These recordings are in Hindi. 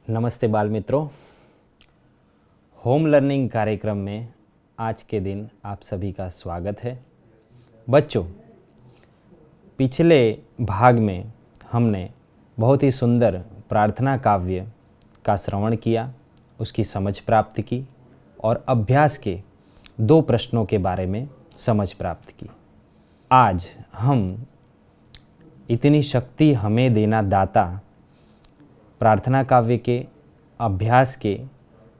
नमस्ते बाल मित्रों। होम लर्निंग कार्यक्रम में आज के दिन आप सभी का स्वागत है। बच्चों, पिछले भाग में हमने बहुत ही सुंदर प्रार्थना काव्य का श्रवण किया, उसकी समझ प्राप्त की और अभ्यास के 2 प्रश्नों के बारे में समझ प्राप्त की। आज हम इतनी शक्ति हमें देना दाता प्रार्थना काव्य के अभ्यास के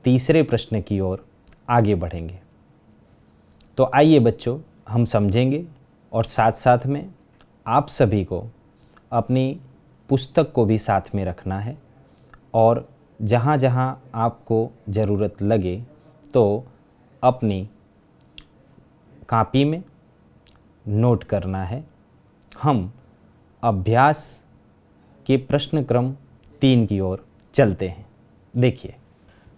तीसरे प्रश्न की ओर आगे बढ़ेंगे। तो आइए बच्चों, हम समझेंगे और साथ साथ में आप सभी को अपनी पुस्तक को भी साथ में रखना है और जहाँ जहाँ आपको ज़रूरत लगे तो अपनी कॉपी में नोट करना है। हम अभ्यास के प्रश्न क्रम 3 की ओर चलते हैं। देखिए,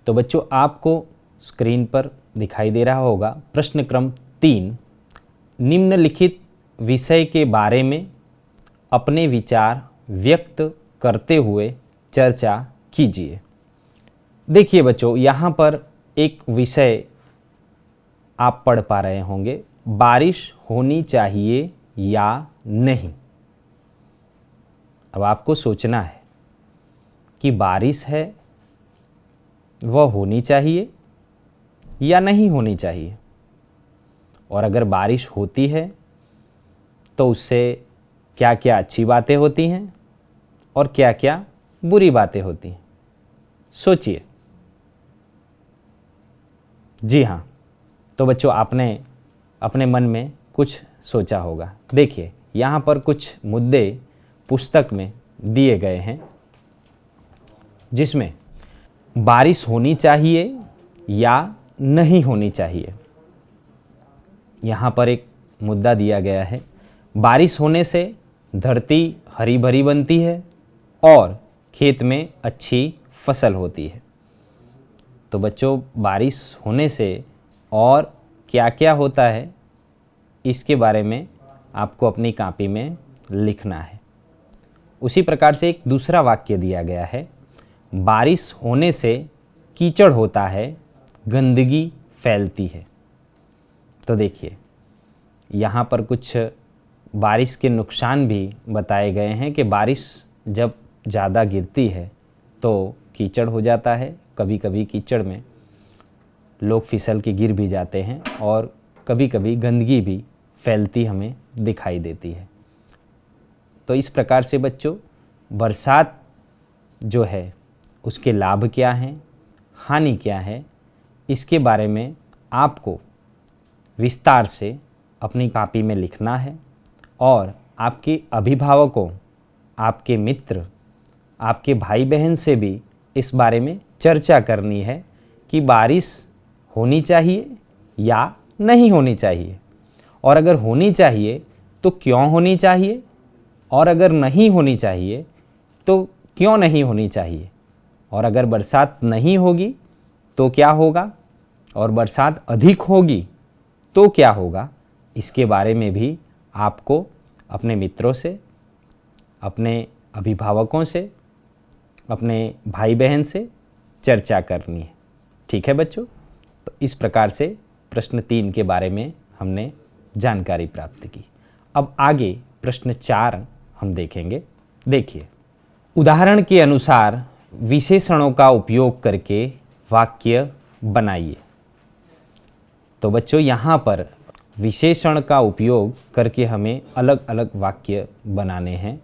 तो बच्चों आपको स्क्रीन पर दिखाई दे रहा होगा प्रश्न क्रम 3, निम्नलिखित विषय के बारे में अपने विचार व्यक्त करते हुए चर्चा कीजिए। देखिए बच्चों, यहाँ पर एक विषय आप पढ़ पा रहे होंगे, बारिश होनी चाहिए या नहीं। अब आपको सोचना है कि बारिश है वह होनी चाहिए या नहीं होनी चाहिए, और अगर बारिश होती है तो उससे क्या क्या अच्छी बातें होती हैं और क्या क्या बुरी बातें होती हैं। सोचिए। जी हाँ, तो बच्चों आपने अपने मन में कुछ सोचा होगा। देखिए, यहाँ पर कुछ मुद्दे पुस्तक में दिए गए हैं जिसमें बारिश होनी चाहिए या नहीं होनी चाहिए। यहाँ पर एक मुद्दा दिया गया है, बारिश होने से धरती हरी भरी बनती है और खेत में अच्छी फसल होती है। तो बच्चों, बारिश होने से और क्या क्या होता है इसके बारे में आपको अपनी कॉपी में लिखना है। उसी प्रकार से एक दूसरा वाक्य दिया गया है, बारिश होने से कीचड़ होता है, गंदगी फैलती है। तो देखिए, यहाँ पर कुछ बारिश के नुकसान भी बताए गए हैं कि बारिश जब ज़्यादा गिरती है तो कीचड़ हो जाता है। कभी कभी कीचड़ में लोग फिसल के गिर भी जाते हैं और कभी कभी गंदगी भी फैलती हमें दिखाई देती है। तो इस प्रकार से बच्चों, बरसात जो है उसके लाभ क्या हैं, हानि क्या है, इसके बारे में आपको विस्तार से अपनी कॉपी में लिखना है और आपके अभिभावकों, आपके मित्र, आपके भाई बहन से भी इस बारे में चर्चा करनी है कि बारिश होनी चाहिए या नहीं होनी चाहिए, और अगर होनी चाहिए तो क्यों होनी चाहिए, और अगर नहीं होनी चाहिए तो क्यों नहीं होनी चाहिए, और अगर बरसात नहीं होगी तो क्या होगा, और बरसात अधिक होगी तो क्या होगा। इसके बारे में भी आपको अपने मित्रों से, अपने अभिभावकों से, अपने भाई बहन से चर्चा करनी है। ठीक है बच्चों, तो इस प्रकार से प्रश्न 3 के बारे में हमने जानकारी प्राप्त की। अब आगे प्रश्न 4 हम देखेंगे। देखिए, उदाहरण के अनुसार विशेषणों का उपयोग करके वाक्य बनाइए। तो बच्चों, यहाँ पर विशेषण का उपयोग करके हमें अलग अलग वाक्य बनाने हैं।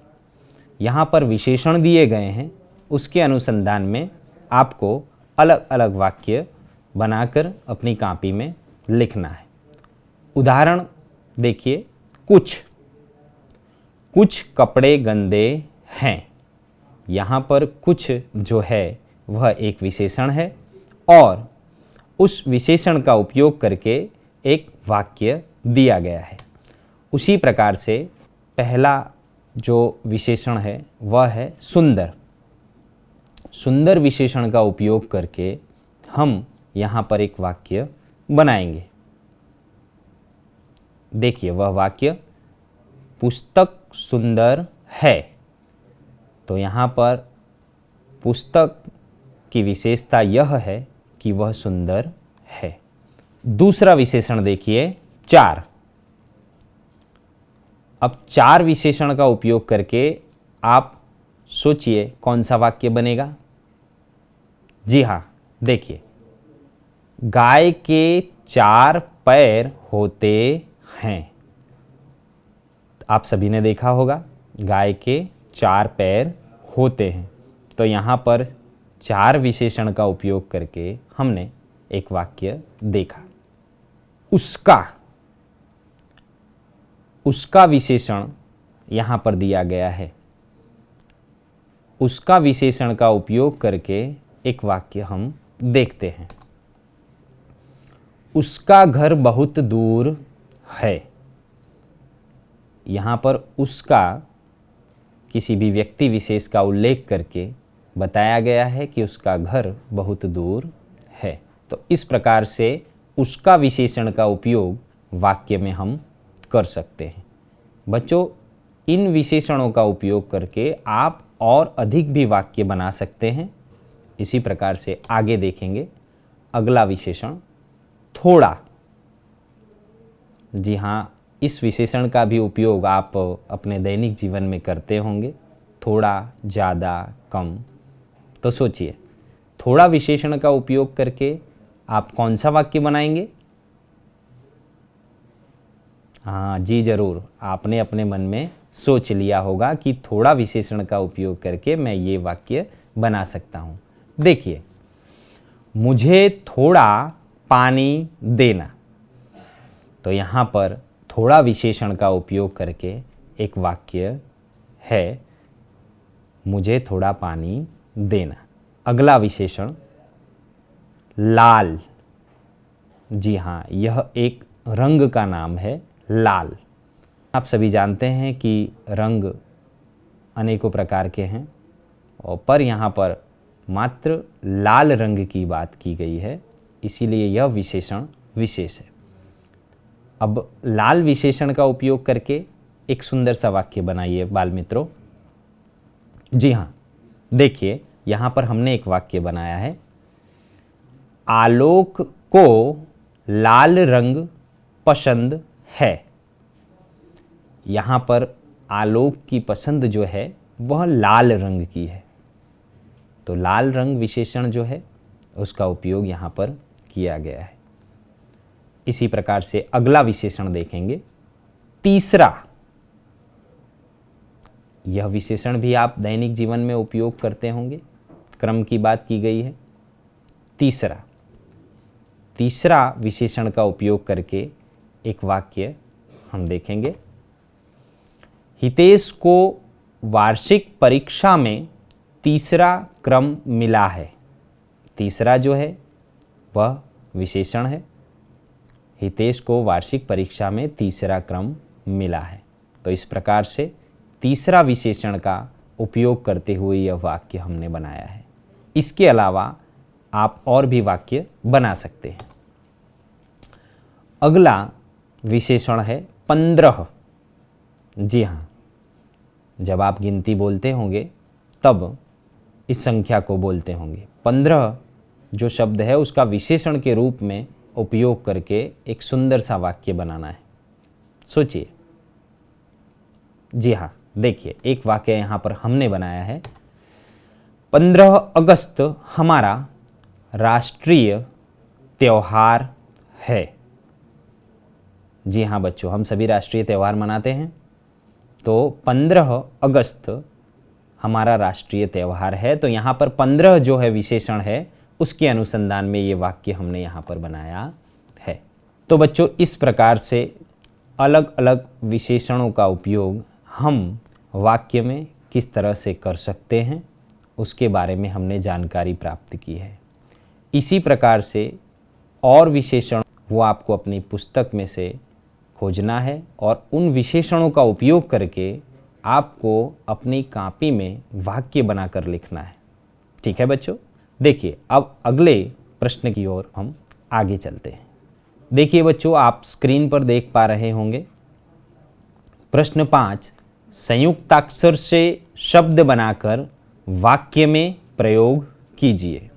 यहाँ पर विशेषण दिए गए हैं, उसके अनुसंधान में आपको अलग अलग वाक्य बनाकर अपनी कॉपी में लिखना है। उदाहरण देखिए, कुछ कपड़े गंदे हैं। यहाँ पर कुछ जो है वह एक विशेषण है और उस विशेषण का उपयोग करके एक वाक्य दिया गया है। उसी प्रकार से पहला जो विशेषण है वह है सुंदर। सुंदर विशेषण का उपयोग करके हम यहाँ पर एक वाक्य बनाएंगे। देखिए, वह वाक्य पुस्तक सुंदर है। तो यहाँ पर पुस्तक की विशेषता यह है कि वह सुंदर है। दूसरा विशेषण देखिए, चार। अब चार विशेषण का उपयोग करके आप सोचिए कौन सा वाक्य बनेगा। जी हाँ, देखिए, गाय के चार पैर होते हैं। आप सभी ने देखा होगा गाय के चार पैर होते हैं। तो यहाँ पर चार विशेषण का उपयोग करके हमने एक वाक्य देखा। उसका विशेषण यहाँ पर दिया गया है। उसका विशेषण का उपयोग करके एक वाक्य हम देखते हैं। उसका घर बहुत दूर है। यहाँ पर उसका किसी भी व्यक्ति विशेष का उल्लेख करके बताया गया है कि उसका घर बहुत दूर है। तो इस प्रकार से उसका विशेषण का उपयोग वाक्य में हम कर सकते हैं। बच्चों, इन विशेषणों का उपयोग करके आप और अधिक भी वाक्य बना सकते हैं। इसी प्रकार से आगे देखेंगे। अगला विशेषण थोड़ा। जी हाँ, इस विशेषण का भी उपयोग आप अपने दैनिक जीवन में करते होंगे। थोड़ा, ज़्यादा, कम। तो सोचिए, थोड़ा विशेषण का उपयोग करके आप कौन सा वाक्य बनाएंगे? हाँ जी, ज़रूर। आपने अपने मन में सोच लिया होगा कि थोड़ा विशेषण का उपयोग करके मैं ये वाक्य बना सकता हूँ। देखिए, मुझे थोड़ा पानी देना। तो यहाँ पर थोड़ा विशेषण का उपयोग करके एक वाक्य है, मुझे थोड़ा पानी देना। अगला विशेषण लाल। जी हाँ, यह एक रंग का नाम है, लाल। आप सभी जानते हैं कि रंग अनेकों प्रकार के हैं, और पर यहाँ पर मात्र लाल रंग की बात की गई है, इसीलिए यह विशेषण विशेष है। अब लाल विशेषण का उपयोग करके एक सुंदर सा वाक्य बनाइए बाल मित्रों। जी हाँ, देखिए, यहाँ पर हमने एक वाक्य बनाया है, आलोक को लाल रंग पसंद है। यहाँ पर आलोक की पसंद जो है वह लाल रंग की है। तो लाल रंग विशेषण जो है उसका उपयोग यहाँ पर किया गया है। इसी प्रकार से अगला विशेषण देखेंगे, तीसरा। यह विशेषण भी आप दैनिक जीवन में उपयोग करते होंगे। क्रम की बात की गई है। तीसरा विशेषण का उपयोग करके एक वाक्य हम देखेंगे, हितेश को वार्षिक परीक्षा में तीसरा क्रम मिला है। तीसरा जो है वह विशेषण है। हितेश को वार्षिक परीक्षा में तीसरा क्रम मिला है। तो इस प्रकार से तीसरा विशेषण का उपयोग करते हुए यह वाक्य हमने बनाया है। इसके अलावा आप और भी वाक्य बना सकते हैं। अगला विशेषण है 15। जी हाँ, जब आप गिनती बोलते होंगे तब इस संख्या को बोलते होंगे। 15 जो शब्द है उसका विशेषण के रूप में उपयोग करके एक सुंदर सा वाक्य बनाना है। सोचिए। जी हाँ, देखिए, एक वाक्य यहाँ पर हमने बनाया है, 15 अगस्त हमारा राष्ट्रीय त्यौहार है। जी हाँ बच्चों, हम सभी राष्ट्रीय त्यौहार मनाते हैं। तो 15 अगस्त हमारा राष्ट्रीय त्यौहार है। तो यहाँ पर 15 जो है विशेषण है, उसके अनुसंधान में ये वाक्य हमने यहाँ पर बनाया है। तो बच्चों, इस प्रकार से अलग अलग विशेषणों का उपयोग हम वाक्य में किस तरह से कर सकते हैं, उसके बारे में हमने जानकारी प्राप्त की है। इसी प्रकार से और विशेषण वो आपको अपनी पुस्तक में से खोजना है और उन विशेषणों का उपयोग करके आपको अपनी कॉपी में वाक्य बनाकर लिखना है। ठीक है बच्चों? देखिए, अब अगले प्रश्न की ओर हम आगे चलते हैं। देखिए बच्चों, आप स्क्रीन पर देख पा रहे होंगे प्रश्न 5, संयुक्ताक्षर से शब्द बनाकर वाक्य में प्रयोग कीजिए।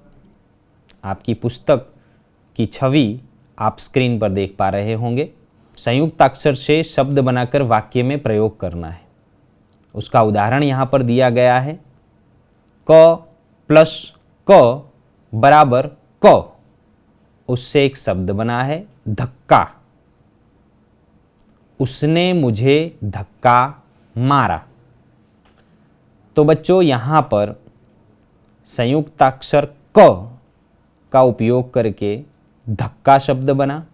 आपकी पुस्तक की छवि आप स्क्रीन पर देख पा रहे होंगे। संयुक्ताक्षर से शब्द बनाकर वाक्य में प्रयोग करना है। उसका उदाहरण यहाँ पर दिया गया है। क प्लस क बराबर क, उससे एक शब्द बना है धक्का। उसने मुझे धक्का मारा। तो बच्चों यहाँ पर संयुक्ताक्षर क का उपयोग करके धक्का शब्द बना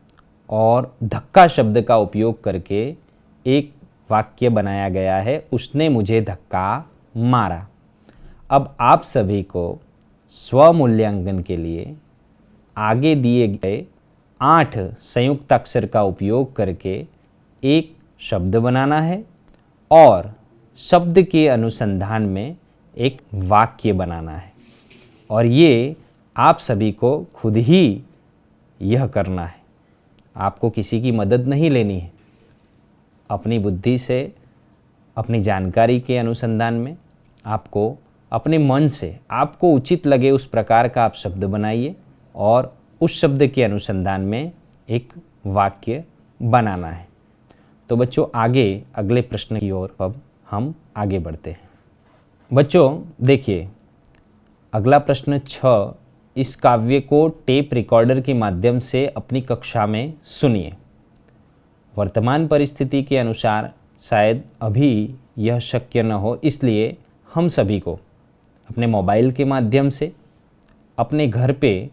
और धक्का शब्द का उपयोग करके एक वाक्य बनाया गया है, उसने मुझे धक्का मारा। अब आप सभी को स्वमूल्यांकन के लिए आगे दिए गए 8 संयुक्ताक्षर का उपयोग करके एक शब्द बनाना है और शब्द के अनुसंधान में एक वाक्य बनाना है। और ये आप सभी को खुद ही यह करना है, आपको किसी की मदद नहीं लेनी है। अपनी बुद्धि से, अपनी जानकारी के अनुसंधान में आपको अपने मन से आपको उचित लगे उस प्रकार का आप शब्द बनाइए और उस शब्द के अनुसंधान में एक वाक्य बनाना है। तो बच्चों आगे अगले प्रश्न की ओर अब हम आगे बढ़ते हैं। बच्चों देखिए, अगला प्रश्न 6, इस काव्य को टेप रिकॉर्डर के माध्यम से अपनी कक्षा में सुनिए। वर्तमान परिस्थिति के अनुसार शायद अभी यह शक्य न हो, इसलिए हम सभी को अपने मोबाइल के माध्यम से अपने घर पे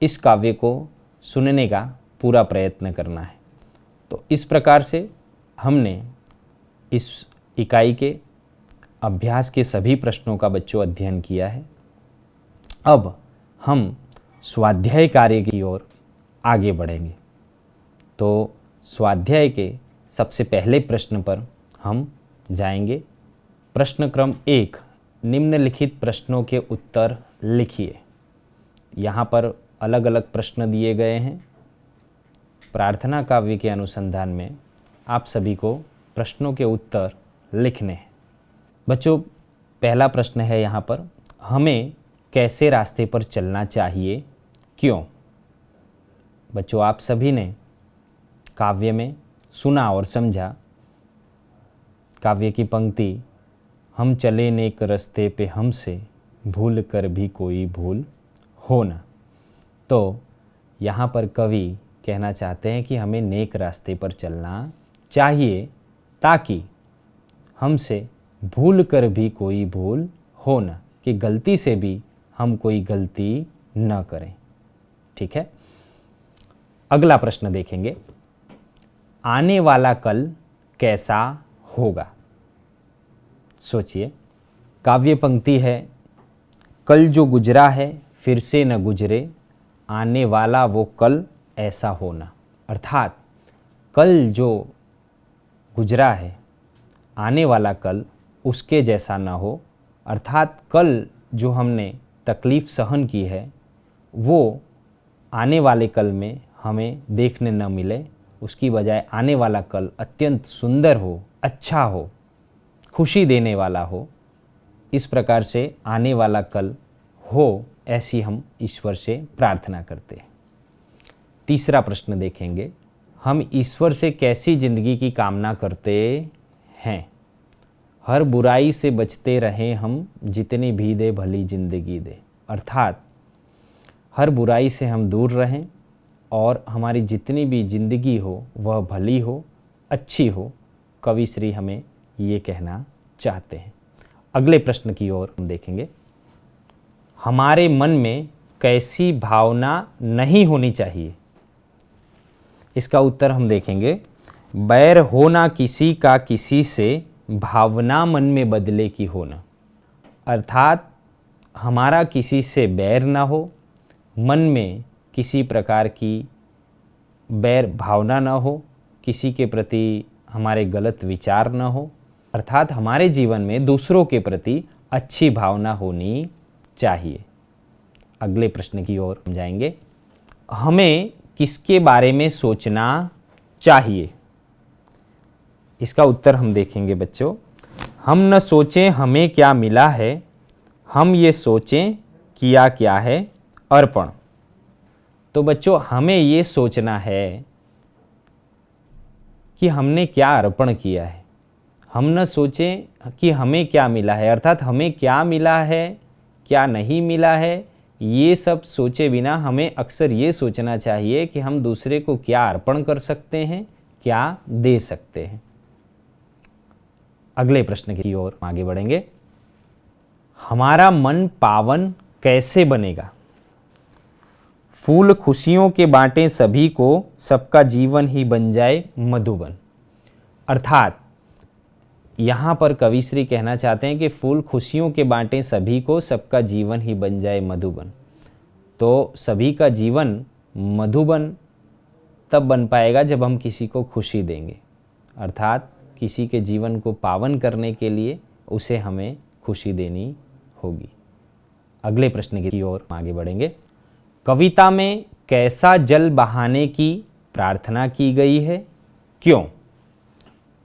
इस काव्य को सुनने का पूरा प्रयत्न करना है। तो इस प्रकार से हमने इस इकाई के अभ्यास के सभी प्रश्नों का बच्चों अध्ययन किया है। अब हम स्वाध्याय कार्य की ओर आगे बढ़ेंगे। तो स्वाध्याय के सबसे पहले प्रश्न पर हम जाएंगे। प्रश्न क्रम 1, निम्नलिखित प्रश्नों के उत्तर लिखिए। यहाँ पर अलग अलग प्रश्न दिए गए हैं। प्रार्थना काव्य के अनुसंधान में आप सभी को प्रश्नों के उत्तर लिखने हैं। बच्चों पहला प्रश्न है यहाँ पर, हमें कैसे रास्ते पर चलना चाहिए, क्यों? बच्चों आप सभी ने काव्य में सुना और समझा। काव्य की पंक्ति, हम चले नेक रास्ते पे हमसे भूल कर भी कोई भूल हो ना। तो यहाँ पर कवि कहना चाहते हैं कि हमें नेक रास्ते पर चलना चाहिए ताकि हमसे भूल कर भी कोई भूल हो ना, कि गलती से भी हम कोई गलती न करें। ठीक है, अगला प्रश्न देखेंगे, आने वाला कल कैसा होगा? सोचिए, काव्य पंक्ति है, कल जो गुजरा है फिर से न गुजरे, आने वाला वो कल ऐसा होना। अर्थात कल जो गुजरा है, आने वाला कल उसके जैसा ना हो। अर्थात कल जो हमने तकलीफ़ सहन की है वो आने वाले कल में हमें देखने न मिले, उसकी बजाय आने वाला कल अत्यंत सुंदर हो, अच्छा हो, खुशी देने वाला हो। इस प्रकार से आने वाला कल हो, ऐसी हम ईश्वर से प्रार्थना करते हैं। तीसरा प्रश्न देखेंगे, हम ईश्वर से कैसी ज़िंदगी की कामना करते हैं? हर बुराई से बचते रहें हम, जितनी भी दे भली ज़िंदगी दे। अर्थात हर बुराई से हम दूर रहें और हमारी जितनी भी ज़िंदगी हो वह भली हो, अच्छी हो। कवि श्री हमें ये कहना चाहते हैं। अगले प्रश्न की ओर हम देखेंगे, हमारे मन में कैसी भावना नहीं होनी चाहिए? इसका उत्तर हम देखेंगे, बैर होना किसी का किसी से, भावना मन में बदले की होना। अर्थात हमारा किसी से बैर ना हो, मन में किसी प्रकार की बैर भावना ना हो, किसी के प्रति हमारे गलत विचार ना हो। अर्थात हमारे जीवन में दूसरों के प्रति अच्छी भावना होनी चाहिए। अगले प्रश्न की ओर हम जाएंगे, हमें किसके बारे में सोचना चाहिए? इसका उत्तर हम देखेंगे बच्चों, हम न सोचें हमें क्या मिला है, हम ये सोचें किया क्या है अर्पण। तो बच्चों हमें ये सोचना है कि हमने क्या अर्पण किया है। हम न सोचें कि हमें क्या मिला है, अर्थात हमें क्या मिला है क्या नहीं मिला है, ये सब सोचे बिना हमें अक्सर ये सोचना चाहिए कि हम दूसरे को क्या अर्पण कर सकते हैं, क्या दे सकते हैं। अगले प्रश्न की ओर आगे बढ़ेंगे। हमारा मन पावन कैसे बनेगा? फूल खुशियों के बांटे सभी को, सबका जीवन ही बन जाए मधुबन। अर्थात यहाँ पर कविश्री कहना चाहते हैं कि फूल खुशियों के बांटे सभी को, सबका जीवन ही बन जाए मधुबन। तो सभी का जीवन मधुबन तब बन पाएगा जब हम किसी को खुशी देंगे, अर्थात किसी के जीवन को पावन करने के लिए उसे हमें खुशी देनी होगी। अगले प्रश्न की ओर आगे बढ़ेंगे। कविता में कैसा जल बहाने की प्रार्थना की गई है, क्यों?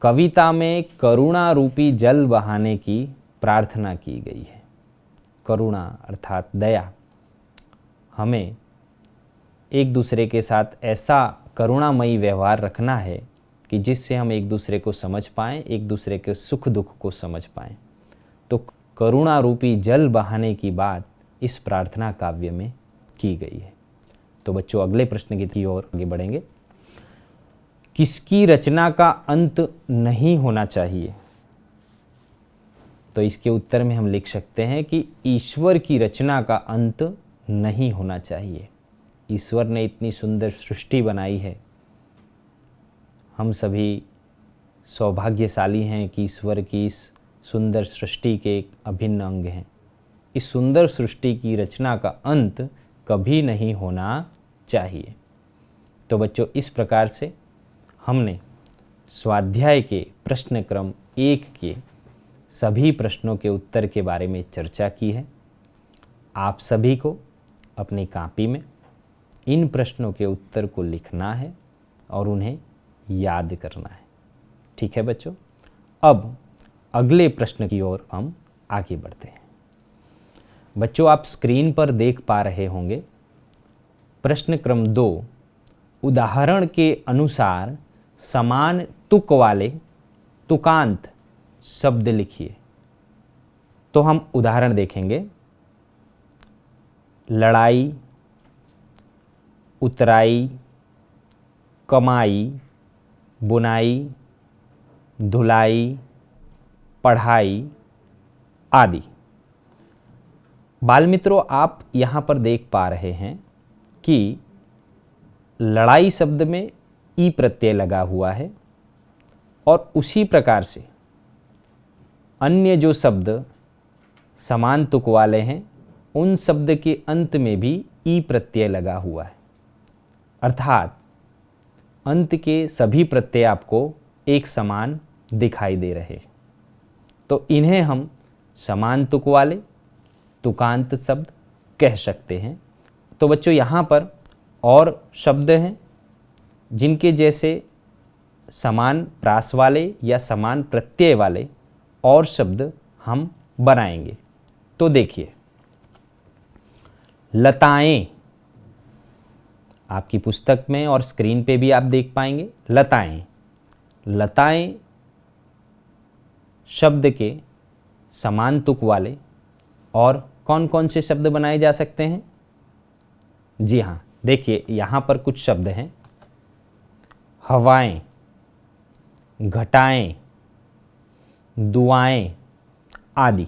कविता में करुणा रूपी जल बहाने की प्रार्थना की गई है। करुणा अर्थात दया। हमें एक दूसरे के साथ ऐसा करुणामयी व्यवहार रखना है कि जिससे हम एक दूसरे को समझ पाएँ, एक दूसरे के सुख दुख को समझ पाएँ। तो करुणा रूपी जल बहाने की बात इस प्रार्थना काव्य में की गई है। तो बच्चों अगले प्रश्न की ओर आगे बढ़ेंगे। किसकी रचना का अंत नहीं होना चाहिए? तो इसके उत्तर में हम लिख सकते हैं कि ईश्वर की रचना का अंत नहीं होना चाहिए। ईश्वर ने इतनी सुंदर सृष्टि बनाई है, हम सभी सौभाग्यशाली हैं कि ईश्वर की इस सुंदर सृष्टि के एक अभिन्न अंग हैं। इस सुंदर सृष्टि की रचना का अंत कभी नहीं होना चाहिए। तो बच्चों इस प्रकार से हमने स्वाध्याय के प्रश्न क्रम 1 के सभी प्रश्नों के उत्तर के बारे में चर्चा की है। आप सभी को अपनी कॉपी में इन प्रश्नों के उत्तर को लिखना है और उन्हें याद करना है। ठीक है बच्चों, अब अगले प्रश्न की ओर हम आगे बढ़ते हैं। बच्चों आप स्क्रीन पर देख पा रहे होंगे प्रश्न क्रम 2, उदाहरण के अनुसार समान तुक वाले तुकांत शब्द लिखिए। तो हम उदाहरण देखेंगे। लड़ाई, उतराई, कमाई, बुनाई, धुलाई, पढ़ाई आदि। बाल मित्रों आप यहाँ पर देख पा रहे हैं कि लड़ाई शब्द में ई प्रत्यय लगा हुआ है और उसी प्रकार से अन्य जो शब्द समान तुक वाले हैं उन शब्द के अंत में भी ई प्रत्यय लगा हुआ है, अर्थात अंत के सभी प्रत्यय आपको एक समान दिखाई दे रहे। तो इन्हें हम समान तुक वाले तुकांत शब्द कह सकते हैं। तो बच्चों यहाँ पर और शब्द हैं जिनके जैसे समान प्रास वाले या समान प्रत्यय वाले और शब्द हम बनाएंगे। तो देखिए, लताएं, आपकी पुस्तक में और स्क्रीन पे भी आप देख पाएंगे लताएं। लताएं शब्द के समान तुक वाले और कौन कौन से शब्द बनाए जा सकते हैं? जी हाँ, देखिए यहाँ पर कुछ शब्द हैं। हवाएं, घटाएं, दुआएं आदि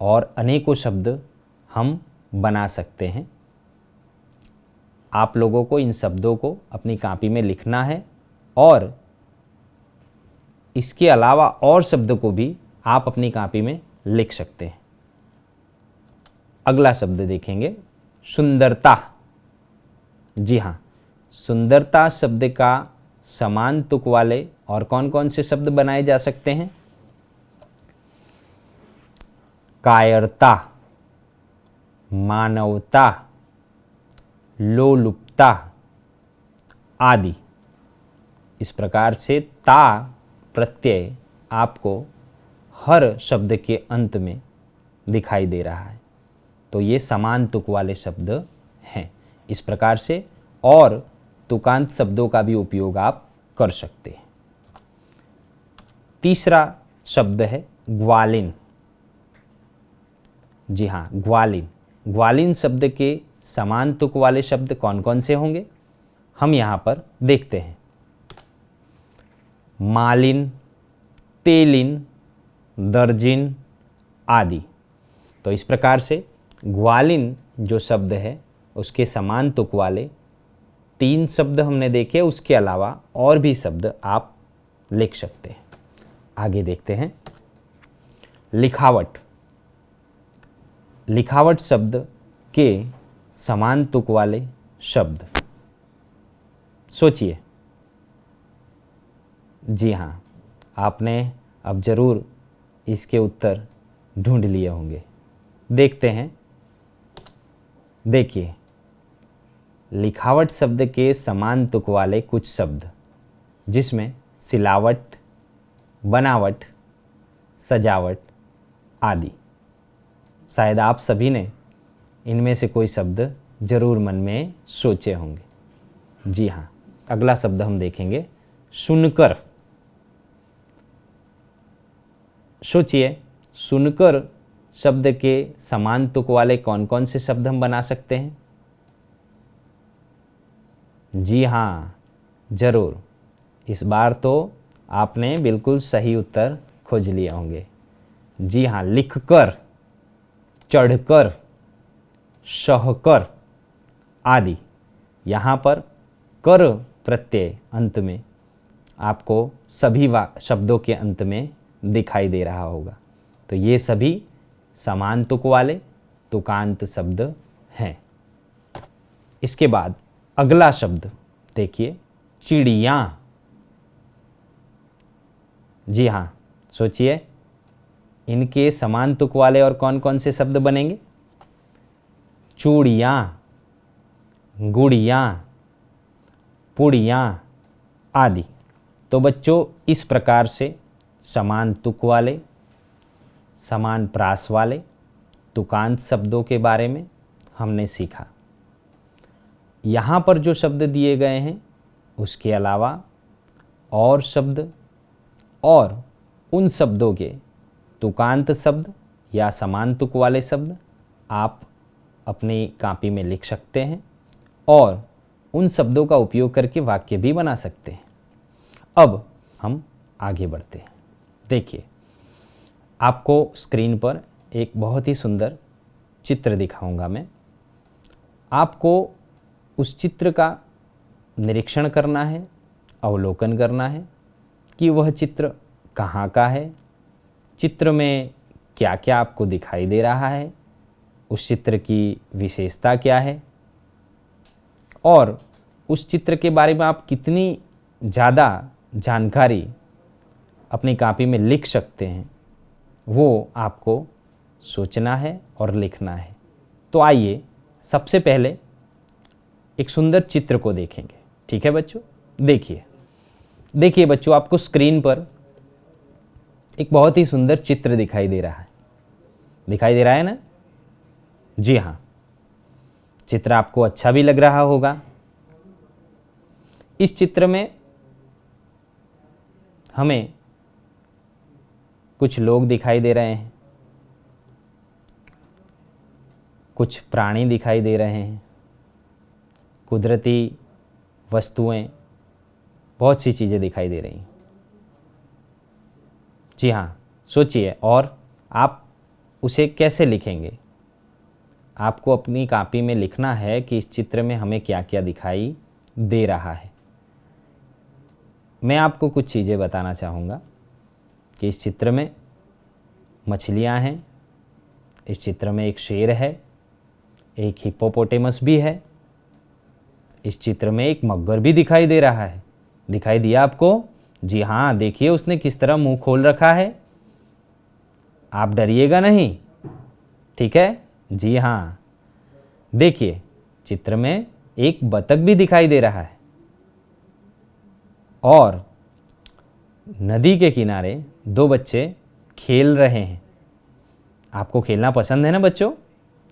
और अनेकों शब्द हम बना सकते हैं। आप लोगों को इन शब्दों को अपनी कॉपी में लिखना है और इसके अलावा और शब्द को भी आप अपनी कॉपी में लिख सकते हैं। अगला शब्द देखेंगे, सुंदरता। जी हाँ, सुंदरता शब्द का समान तुक वाले और कौन कौन से शब्द बनाए जा सकते हैं? कायरता, मानवता, लोलुपता आदि। इस प्रकार से ता प्रत्यय आपको हर शब्द के अंत में दिखाई दे रहा है। तो ये समान तुक वाले शब्द हैं। इस प्रकार से, और तुकांत शब्दों का भी उपयोग आप कर सकते हैं। तीसरा शब्द है ग्वालिन। जी हाँ, ग्वालिन। ग्वालिन शब्द के समान तुक वाले शब्द कौन कौन से होंगे, हम यहाँ पर देखते हैं। मालिन, तेलिन, दर्जिन आदि। तो इस प्रकार से ग्वालिन जो शब्द है उसके समान तुक वाले 3 शब्द हमने देखे, उसके अलावा और भी शब्द आप लिख सकते हैं। आगे देखते हैं। लिखावट। लिखावट शब्द के समान तुक वाले शब्द, सोचिए। जी हाँ, आपने अब जरूर इसके उत्तर ढूंढ लिए होंगे। देखते हैं। देखिए, लिखावट शब्द के समान तुक वाले कुछ शब्द, जिसमें सिलावट, बनावट, सजावट आदि। शायद आप सभी ने इनमें से कोई शब्द जरूर मन में सोचे होंगे। जी हाँ, अगला शब्द हम देखेंगे सुनकर। सोचिए, सुनकर शब्द के समान तुक वाले कौन कौन से शब्द हम बना सकते हैं। जी हाँ, जरूर। इस बार तो आपने बिल्कुल सही उत्तर खोज लिए होंगे। जी हाँ, लिखकर, चढ़कर, सहकर आदि। यहाँ पर कर प्रत्यय अंत में आपको सभी शब्दों के अंत में दिखाई दे रहा होगा। तो ये सभी समान तुक वाले तुकांत शब्द हैं। इसके बाद अगला शब्द देखिए, चिड़िया। जी हाँ, सोचिए, इनके समान तुक वाले और कौन कौन से शब्द बनेंगे। चूड़ियाँ, गुड़ियाँ, पुड़ियाँ आदि। तो बच्चों, इस प्रकार से समान तुक वाले, समान प्रास वाले तुकांत शब्दों के बारे में हमने सीखा। यहाँ पर जो शब्द दिए गए हैं उसके अलावा और शब्द और उन शब्दों के तुकांत शब्द या समान तुक वाले शब्द आप अपनी कॉपी में लिख सकते हैं और उन शब्दों का उपयोग करके वाक्य भी बना सकते हैं। अब हम आगे बढ़ते हैं। देखिए, आपको स्क्रीन पर एक बहुत ही सुंदर चित्र दिखाऊंगा मैं। आपको उस चित्र का निरीक्षण करना है, अवलोकन करना है कि वह चित्र कहाँ का है, चित्र में क्या क्या आपको दिखाई दे रहा है, उस चित्र की विशेषता क्या है और उस चित्र के बारे में आप कितनी ज़्यादा जानकारी अपनी कॉपी में लिख सकते हैं, वो आपको सोचना है और लिखना है। तो आइए सबसे पहले एक सुंदर चित्र को देखेंगे। ठीक है बच्चों, देखिए बच्चों, आपको स्क्रीन पर एक बहुत ही सुंदर चित्र दिखाई दे रहा है ना। जी हाँ, चित्र आपको अच्छा भी लग रहा होगा। इस चित्र में हमें कुछ लोग दिखाई दे रहे हैं, कुछ प्राणी दिखाई दे रहे हैं, कुदरती वस्तुएं, बहुत सी चीज़ें दिखाई दे रही हैं। जी हाँ, सोचिए और आप उसे कैसे लिखेंगे। आपको अपनी कॉपी में लिखना है कि इस चित्र में हमें क्या क्या दिखाई दे रहा है। मैं आपको कुछ चीज़ें बताना चाहूँगा कि इस चित्र में मछलियाँ हैं, इस चित्र में एक शेर है, एक हिप्पोपोटेमस भी है, इस चित्र में एक मगर भी दिखाई दे रहा है। दिखाई दिया आपको? जी हाँ, देखिए उसने किस तरह मुंह खोल रखा है। आप डरिएगा नहीं, ठीक है? जी हाँ, देखिए चित्र में एक बतख भी दिखाई दे रहा है और नदी के किनारे 2 बच्चे खेल रहे हैं। आपको खेलना पसंद है ना बच्चों?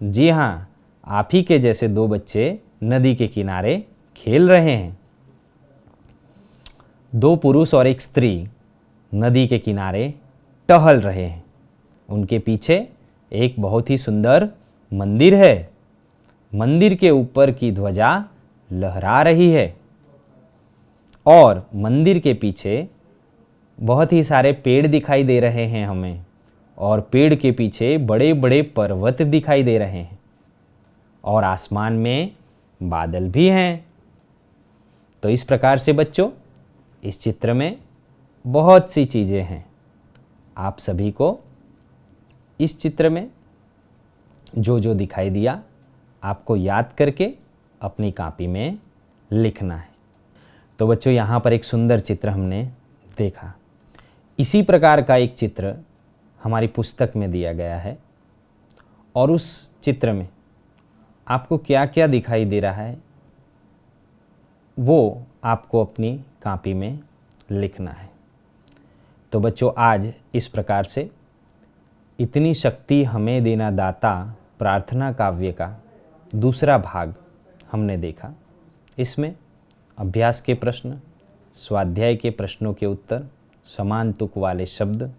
जी हाँ, आप ही के जैसे 2 बच्चे नदी के किनारे खेल रहे हैं। दो पुरुष और एक स्त्री नदी के किनारे टहल रहे हैं। उनके पीछे एक बहुत ही सुंदर मंदिर है। मंदिर के ऊपर की ध्वजा लहरा रही है और मंदिर के पीछे बहुत ही सारे पेड़ दिखाई दे रहे हैं हमें, और पेड़ के पीछे बड़े बड़े पर्वत दिखाई दे रहे हैं, और आसमान में बादल भी हैं। तो इस प्रकार से बच्चों, इस चित्र में बहुत सी चीज़ें हैं। आप सभी को इस चित्र में जो जो दिखाई दिया आपको याद करके अपनी कॉपी में लिखना है। तो बच्चों, यहाँ पर एक सुंदर चित्र हमने देखा। इसी प्रकार का एक चित्र हमारी पुस्तक में दिया गया है, और उस चित्र में आपको क्या क्या दिखाई दे रहा है वो आपको अपनी कॉपी में लिखना है। तो बच्चों, आज इस प्रकार से इतनी शक्ति हमें देना दाता प्रार्थना काव्य का दूसरा भाग हमने देखा। इसमें अभ्यास के प्रश्न, स्वाध्याय के प्रश्नों के उत्तर, समान तुक वाले शब्द,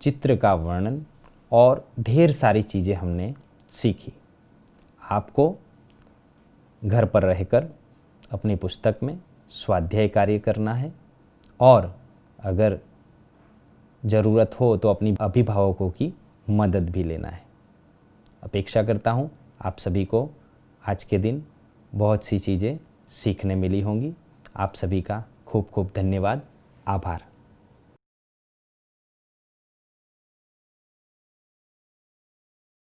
चित्र का वर्णन और ढेर सारी चीज़ें हमने सीखी। आपको घर पर रहकर अपनी पुस्तक में स्वाध्याय कार्य करना है, और अगर ज़रूरत हो तो अपनी अभिभावकों की मदद भी लेना है। अपेक्षा करता हूँ आप सभी को आज के दिन बहुत सी चीज़ें सीखने मिली होंगी। आप सभी का खूब खूब धन्यवाद, आभार।